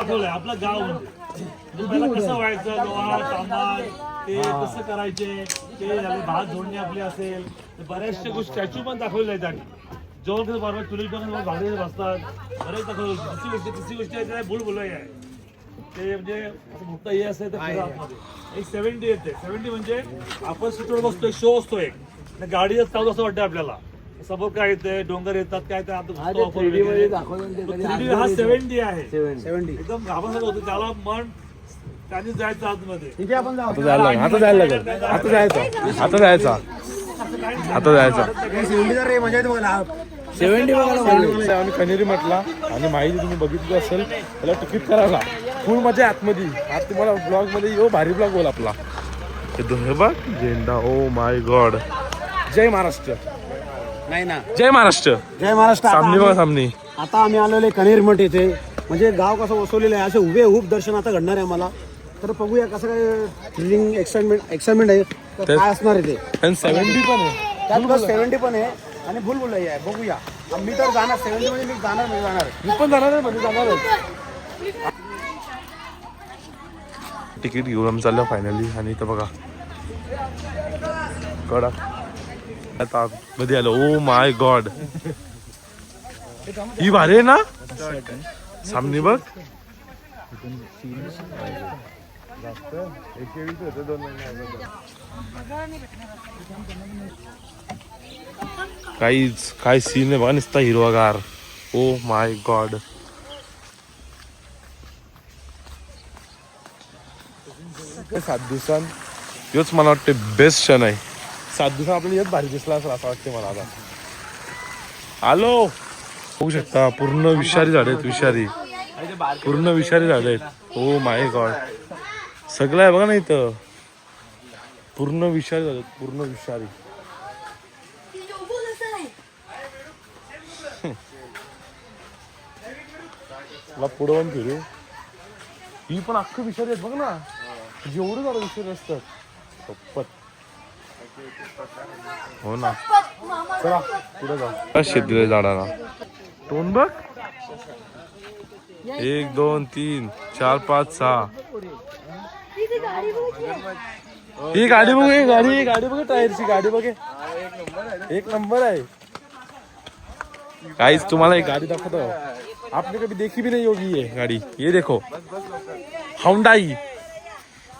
आपलं गाव पहिला कसं व्हायचं लोहार कामार ते कसं करायचे ते भात जोडणी आपली असेल बऱ्याचशा गोष्टी स्टॅच्यू पण दाखवले आहेत जेवण कसं बरोबर टुरिस्ट भाडे बसतात बरेच दाखवलं तिसरी गोष्ट आहे बुल बुलई आहे ते म्हणजे मोठं हे असं तर एक 70 येते 70 म्हणजे आपण सीटवर बसतोय शो असतो एक गाडी चालू असं वाटतं आपल्याला समोर काय येते डोंगर येतात काय ते आता हा 70 आहे एकदम घाबरसारखं होतं त्याला मन त्यांनी जायचं आतमध्ये आता जायचं आम्ही कनेरी म्हटला आणि माहिती तुम्ही बघितली असेल त्याला तिकीट करायला फुल मजा आतमध्ये आज तुम्हाला ब्लॉग मध्ये येऊ भारी ब्लॉग बोल आपला बघ झेंडा ओ माय गॉड जय महाराष्ट्र नाही ना जय महाराष्ट्र सामने बघा सामने आता आम्ही आलेले कनेरी मठ येथे म्हणजे गाव कसं वसवलेलं आहे असे उभे उभ दर्शन आता घडणार आहे आम्हाला तर बघूया कसं काय थ्रिलिंग एक्साइटमेंट आहे तर काय असणार आहे ते 70 पण आहे त्यात बस 70 पण आहे आणि भुलभुलई आहे बघूया मी तर जाणार 70 म्हणजे मी जाणार मी पण जाणार आहे म्हणजे जाणार तिकीट घेऊन आम्ही चाललो फायनली आणि इथं बघा कडा आता मध्ये आलो ओ माय गॉड ही भारी आहे ना सामने बघ काय सीन आहे बघा नुसता हिरवागार ओ माय गॉड सात दिवसांत योच मला वाटते बेस्ट क्षण आहे 7 दिवसात आपल्याला येत भारी दिसला असं वाटते मला आता आलो बघू शकता पूर्ण विषारी झाड आहेत पूर्ण विषारी झाड आहेत ओ माय गॉड सगळं आहे बघा ना इथं पूर्ण विषारी झाड पूर्ण विषारी पुढं पण फिरू ही पण अख्खं विषारी आहेत बघ ना जेवढं झालं विषारी असतात पप्पत हो ना चला पुढे जाऊ शेती झाडाला दोन बघ 1 2 3 4 5 6 ही गाडी बघ गाडी बघ टायरची गाडी बघ एक नंबर आहे काहीच तुम्हाला एक गाडी दाखवतो आपने कभी देखी भी नहीं होगी ये गाड़ी ये देखो होंडाई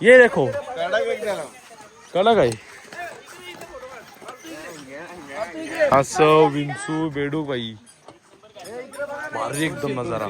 ये देखो कड़क है असं विंचू बेडू बाई भारी एकदम नजारा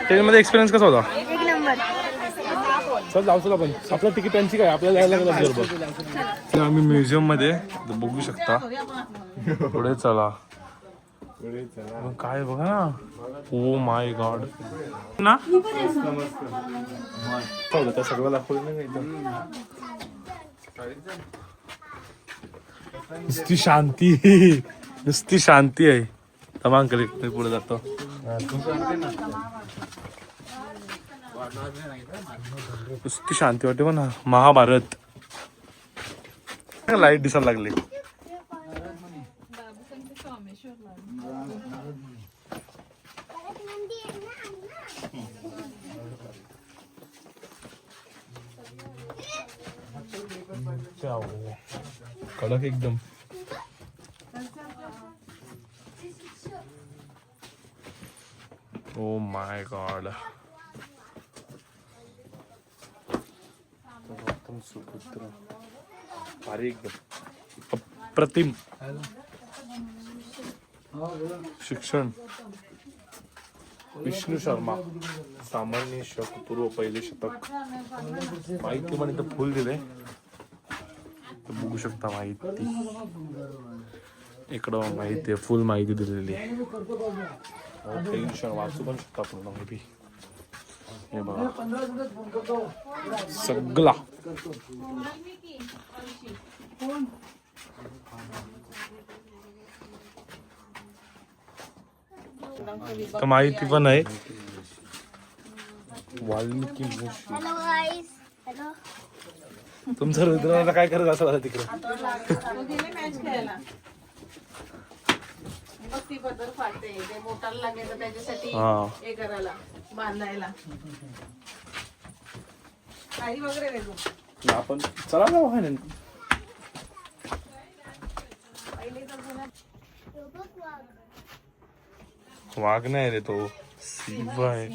ट्रेनमध्ये एक्सपिरियन्स कसा होता चल जाऊ आपण आपलं तिकीट त्यांची काय आपल्याला यायला लागलं बरोबर आम्ही म्युझियम मध्ये बघू शकता पुढे चला काय बघा ना ओ माय गॉड ना त्या सगळं दाखवलं नुसती शांती आहे तमाम कलेक्ट पुढे जातो नुसती शांती वाटते ना महाभारत लाईट दिसायला लागली कडक एकदम ओ माय गॉड सुपुत्र भारी एकदम अप्रतिम शिक्षण विष्णू शर्मा सामान्य शक पूर्व पहिले शतक माहिती पण इथं फुल दिले बघू शकता माहिती इकडं माहिती आहे फुल माहिती दिलेली आहे वाचू पण शकता पूर्ण माहिती हे बघा सगळा तर माहिती पण आहे वाल्मिकी तुमचं रुद्राला काय करत असं तिकडे बघ ती पदर फाटते ते मोटारला लागेल तर त्याच्यासाठी हा. हे करायला बांधायला काही वगैरे वेगळं आपण चला जाऊ आहे ना. वाघ नाही रे तो शिवा आहे.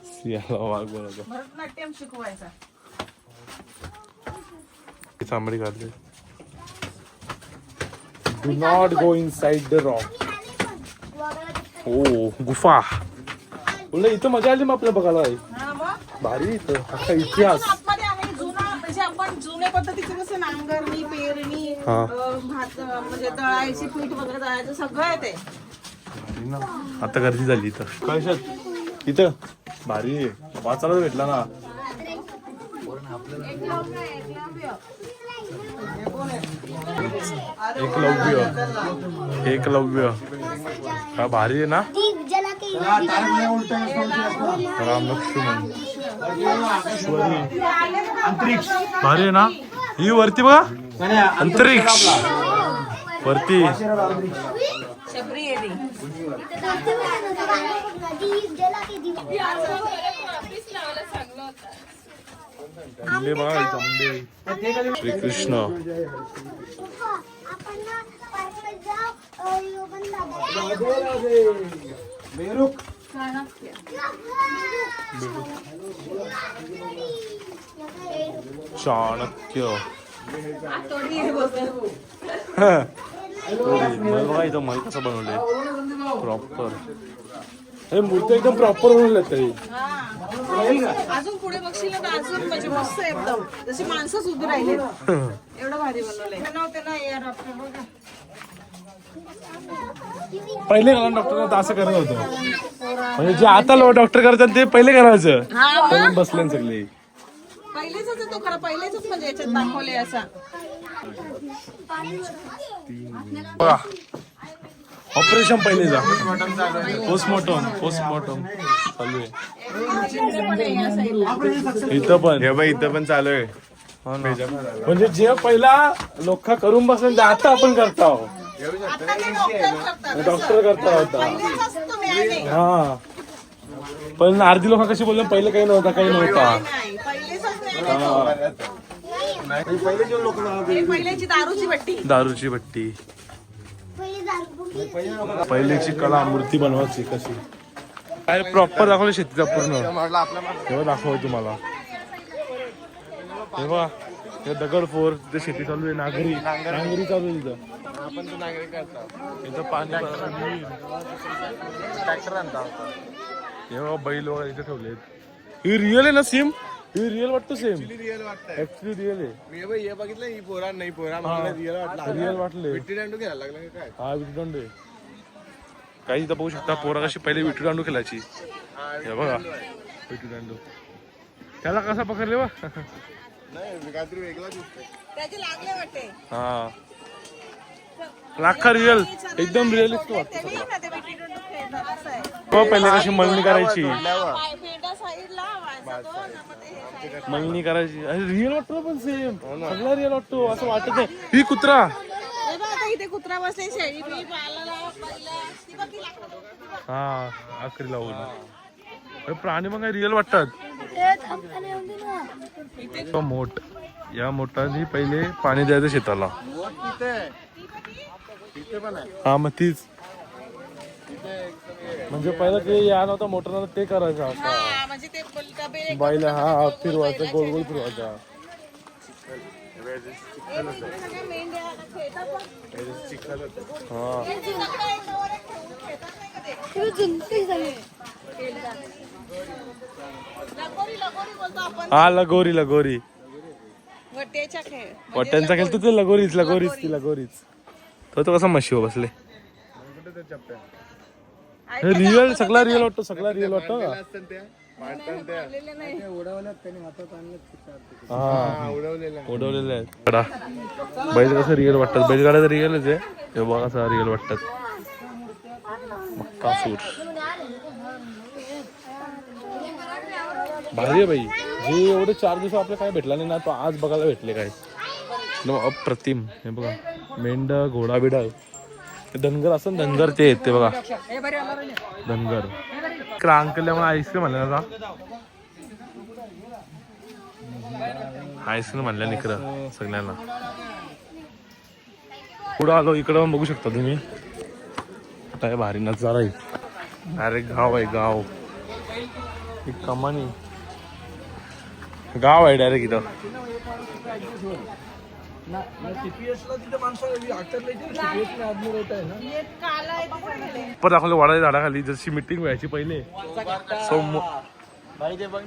सिंहाला वाघ बोलतो. भरतनाट्यम शिकवायचा चांबडी काढली. Do not go inside the rock. हो गुफा बोललं इथं मजा आली मग आपल्या बघायला. हा मग भारी इथं अख्खा इतिहास. आतमध्ये आहे जुना म्हणजे आपण जुन्या पद्धतीचे कसं नांगरणी पेरणी हा. भात म्हणजे दळायची पीठ वगैरे दळायचं सगळं आहे ते आता गर्दी झाली इथं. काय इथं भारी आहे. वाचायला भेटला ना. एकलव्य का भारी आहे ना. राम लक्ष्मण अंतरिक्ष भारी आहे ना. ही वरती बघा अंतरिक्ष वरती. शबरी आहे ती. आंबे बघा इथं आंबे. श्रीकृष्ण चाणक्य मल बघा इथं मल कसं बनवलंय प्रॉपर. हे मूर्ती एकदम प्रॉपर बनवल्यात तरी. अजून पुढे बघशील ना अजून म्हणजे मस्त आहे एकदम जशी माणसंच उभी राहिले एवढं भारी बनवलंय. बनवते ना यार आपण बघा पहिले घालून डॉक्टर असं करत होतं. म्हणजे जे आता डॉक्टर करतात ते पहिले करायचं. म्हणून बसले सगळे. पहिलेच आहे तो खरं पहिलेच म्हणजे याच्यात दाखवले असा. बघा ऑपरेशन पहिले जा. पोस्टमॉर्टम चालू आहे इथं पण. हे बाई इथं पण चालू आहे. म्हणजे जे पहिला लोक करून बसले आता आपण करता आहोत. डॉक्टर करता होता हा. पण अर्धी लोक कशी बोलले पहिले काही नव्हता काही नव्हता. पहिल्याची दारूची भट्टी दारूची भट्टी. पहिल्याची कला मूर्ती बनवायची कशी काय प्रॉपर दाखवली शेतीचा पूर्ण. तेव्हा दाखव तुम्हाला. तेव्हा हे दगडफोर ते शेती चालू आहे. नांगरी चालू आहे इथं. इथं पाणी तेव्हा बैल वगैरे इथे ठेवलेत. ही रिअल आहे ना सेम. ही रिअल वाटतं सेम. ऍक्च्युली रिअल आहे. हे बघितलं ही पोरा नाही पोरा रिअल वाटले. विट्टी दांडू घ्यायला लागला काय. हा विटी दांडू आहे. काही इथं बघू शकता पोरा कशी पहिले विटी दांडू खेळायची. हे बघा विटी दांडू. त्याला कसा पकडले बा. नाही काहीतरी वेगळाच त्याचे लागले वाटते. हा लाखा रिअल एकदम रिअलिस्ट वाटतं. पहिले कशी मळणी करायची. मळणी करायची रिअल वाटतो पण सेम सगळं रिअल वाटतो असं वाटत नाही. ही कुत्रा इथे कुत्रा बसले शेळी बी हा आखरी लावून प्राणी मग रिअल वाटतात. मोठ या मोठाने पहिले पाणी द्यायचं शेताला. हा मग तीच म्हणजे पहिलं ते या नव्हतं मोटर नव्हतं ते करायचं असं बाईला. हा फिरवायचं गोल गोल फिरवायचा. हा लगोरी लगोरी वट्यांचा खेळ ते लगोरीच तो कसा म्हशी बसले. रिअल सगळा रिअल वाटतो. उडवलेले आहेत बैल कसं रिअल वाटतात. बैलगाड्या तर रिअलच आहे. हे बघा कसं रिअल वाटतात. मक्कासूर भारी आहे बाई. जे एवढे 4 दिवस आपल्याला काय भेटला नाही ना तो आज बघायला भेटले काय अप्रतिम. हे बघा मेंढ घोडा बिडा आहे. धनगर असं धनगर ते येते बघा धनगर अंकल मला आईस्क्रीम म्हणलं ना आईस्क्रीम म्हणल्या निकरं सगळ्यांना पुढं आलो इकडं बघू शकता तुम्ही काय भारी नजारा आहे अरे गाव आहे गाव एक कमानी गाव आहे डायरेक्ट इथं पर दाखवलं वाडा झाडाखाली जशी मिटिंग व्हायची पहिले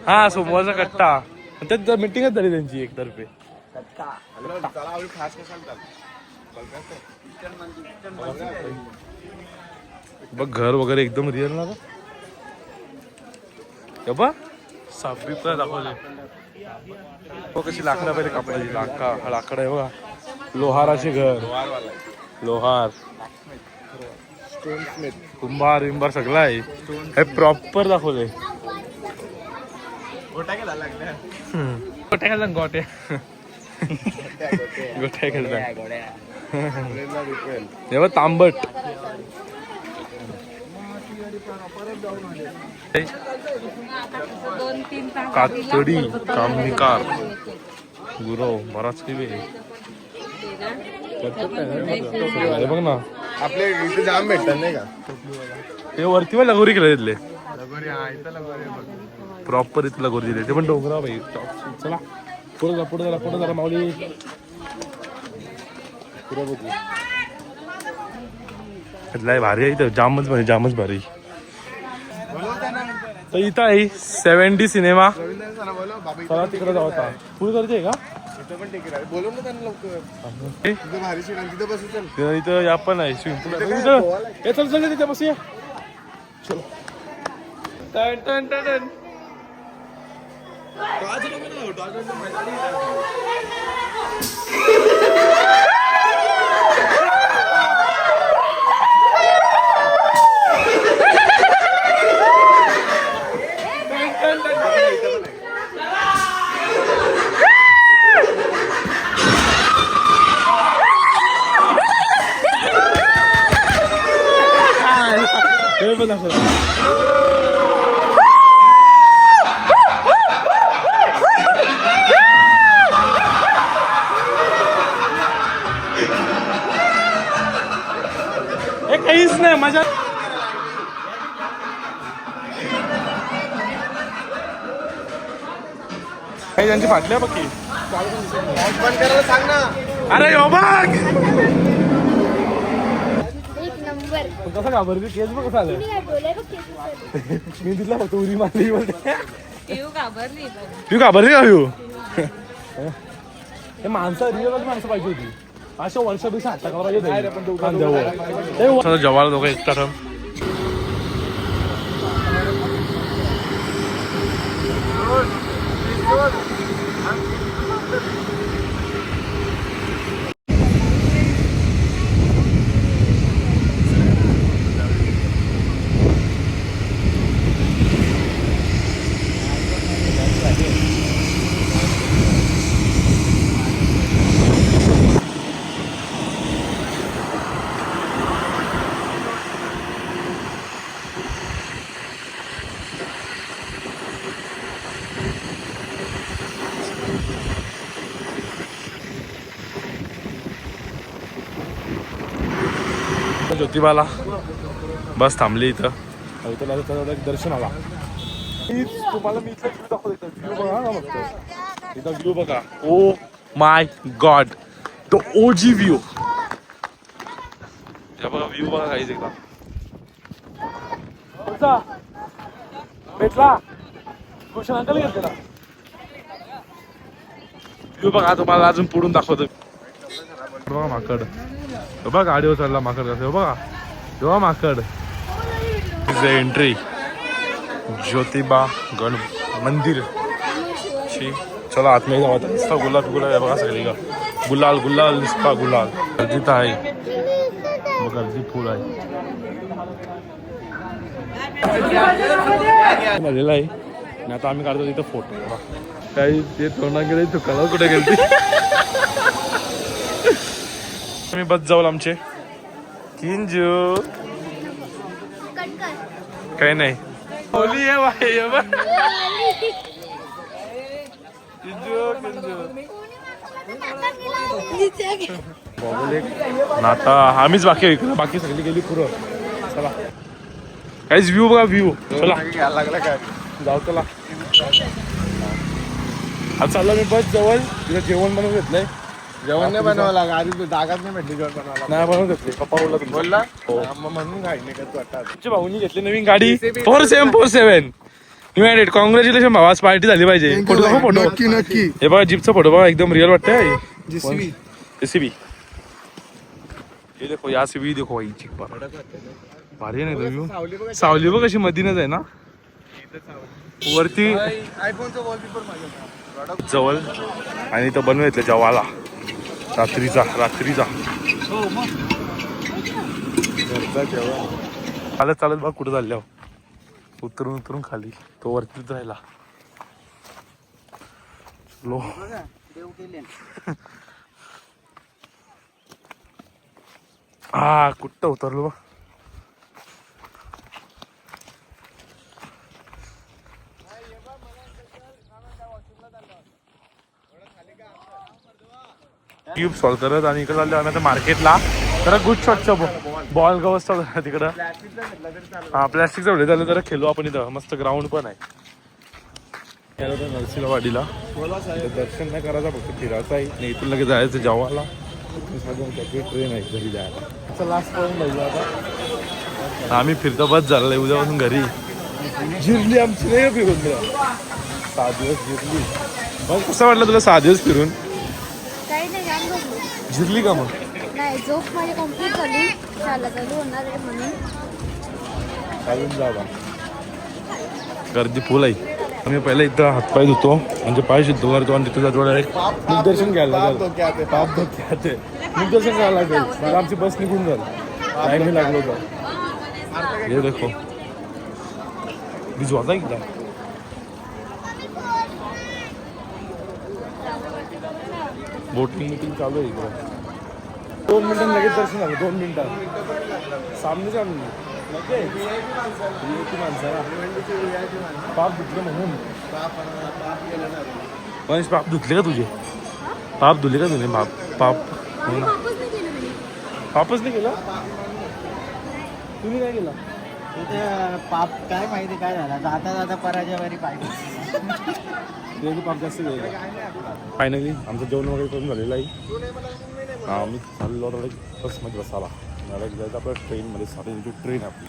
हा सोमवारचा कट्टा त्यात मिटिंगच झाली त्यांची एकतर्फे बघ घर वगैरे एकदम रिअल ना बा साप बीप दाखवले कशी लाकडा पहिले कापडाची लाकड आहे बघा लोहाराचे घर लोहार कुंभार विंभार सगळं आहे हे प्रॉपर दाखवले गोट्या गोट्या गोट्या खेळतात हे तांबट कातडी कामनिकार गुरव बराच काही बघ ना आपले इथे जाम भेटतात नाही का ते वरती पण लगोरी केलं तिथले प्रॉपर इथं लगोरी दिले ते पण डोंगराव भाई चला पुढे जरा माऊली भारी आहे इथं जामच भारी तर इथं आहे 70 सिनेमा चला तिकडे जाऊ आता पुढे जायचं आहे का बोलव ना त्यांना लवकर तिथं भारी सीट आहे, तिथं बसू चल. इथं या पण आहे स्विमिंग पूल चल तिथे बसूया चलो टन टन टन काहीच नाही मजा काही त्यांची फाटल्या बघ की बंद करायला सांग ना. अरे यो बघ एक नंबर कसं घाबरली केस बघ कसं आलं तुम्ही काय बोलाय बघ केस मी तिथला फक्त उरी मारली बोलते येऊ घाबरली तू घाबरली का येऊ हे माणसं रिअल माणसं पाहिजे होती अशा वर्षापेक्षा हात टाकायला पाहिजे जवाल दोघं एकटा ठम ज्योतिबाला बस थांबली इथं एक दर्शन आला तुम्हाला मी इथला व्ह्यू दाखवतो व्ह्यू बघा ना फक्त इथं व्ह्यू बघा ओ माय गॉड तो ओजी व्ह्यू बघा व्ह्यू बघा काहीच एकदा भेटला कुशन अंकल घेतलेला व्ह्यू बघा तुम्हाला अजून पुढून दाखवतो बघा माकड बघा गाडीवर चालला माकड कसं बघा तेव्हा माकड इज द एंट्री ज्योतिबा गण मंदिर चला आतमध्ये जाऊ आता नुसता गुलाब गुलाब बघा सगळी का गुलाल गुलाल नुसता गुलाल गर्दीत आहे गर्दी फुल आहे झालेला आहे आणि आता आम्ही काढतो तिथं फोटो काही ते तोंडा गेले तू कलर कुठे गेलती मी बस जाऊ आमचे किंजू कट कर. काही नाही होली आहे बाई, ये बघ. किंजू किंजू बाबुले. आणि आता आम्हीच बाकी आहे इकडं, बाकी सगळी गेली पुरं. चला काहीच व्ह्यू बघा, व्ह्यू. चला घ्यायला लागला काय जाऊ चला. आता चाललो मी बस जवळ, तिथं जेवण बनवून घेतलंय. जेवण नाही बनवावं लागलं आधी जागाच नाही भेटली जेवण बनवायला नाही बनवून घेतले, पप्पा बोलला तुम्ही. बोलला हो. मग म्हणून खाई नाही का तू आता तुमच्या भाऊनी घेतली नवीन गाडी 4747 युनायटेड. कॉंग्रॅच्युलेशन भाऊ, आज पार्टी झाली पाहिजे. फोटो दाखव, फोटो. नक्की नक्की हे बघा जीपचा फोटो बघा, एकदम रिअल वाटतंय. JCB. JCB. ये देखो या सीबी देखो भाई, जीप भारी आहे ना व्ह्यू. सावली बघ कशी मधीनच आहे ना वरती आयफोनचं वॉलपेपर माझ्या जवळ. आणि इथं बनवून घेतलं जेवाला रात्रीचा. चालत चालत बघ कुठं चालल्या, उतरून खाली तो वरतीच राहिला. लो हा कुठं उतरलो बा. क्यूब सॉल्व करत आणि इकडे चाललो आम्ही आता मार्केटला. जरा गुड शॉटचं बॉल गवसचा तिकडं. हा प्लॅस्टिकचा वेळ झालं, जरा खेळू आपण. इथं मस्त ग्राउंड पण आहे. नरसिला वाडीला दर्शन नाही करायचं, फक्त फिरायचं आहे. नाही इथून लगेच जायचं जेवायला. ट्रेन आहे घरी जायला. लास्ट पॉईंट लागला आता. आम्ही फिरतो बस झालं आहे, उद्यापासून घरी. जिरली आमची नाही फिरून द्या. 6 दिवस जिरली. मग कसं वाटलं तुला 6 दिवस फिरून? काही नाही, जाम झोपलो. जिरली का मग? नाही, झोप माझी कम्प्लीट झाली. चालू होणार आहे म्हणून चालून जा. गर्दी फुल आहे. आम्ही पहिला इथं हातपाय धुतो, म्हणजे पाय शुद्ध करतो आणि तिथं जातो डायरेक्ट मुखदर्शन घ्यायला लागेल. पाप धोक्यात मुखदर्शन घ्यायला लागेल. मला आमची बस निघून जाईल, टाईम नाही लागलो तर. हे देखो भिजवाचा एकदा. बोटिंग मिटिंग चालू आहे इकडं. 2 मिनिटांनी लगेच दर्शन झालं. 2 मिनिटात सामनेच आणून माणसं पाप धुतले म्हणून. मनीष पाप धुतले का तुझे? पाप धुले का तुझे? पाप हो ना. पापच नाही केला तुम्ही? काय केला? पाप काय माहिती काय झाला, जाता जाता पराजयवारी पाहिजे. पाप जास्त गेला. फायनली आमचं जेवण वगैरे करून झालेलं आहे. आम्ही चाललो बसमध्ये बसायला. आपल्या ट्रेनमध्ये 7 ट्रेन आपली.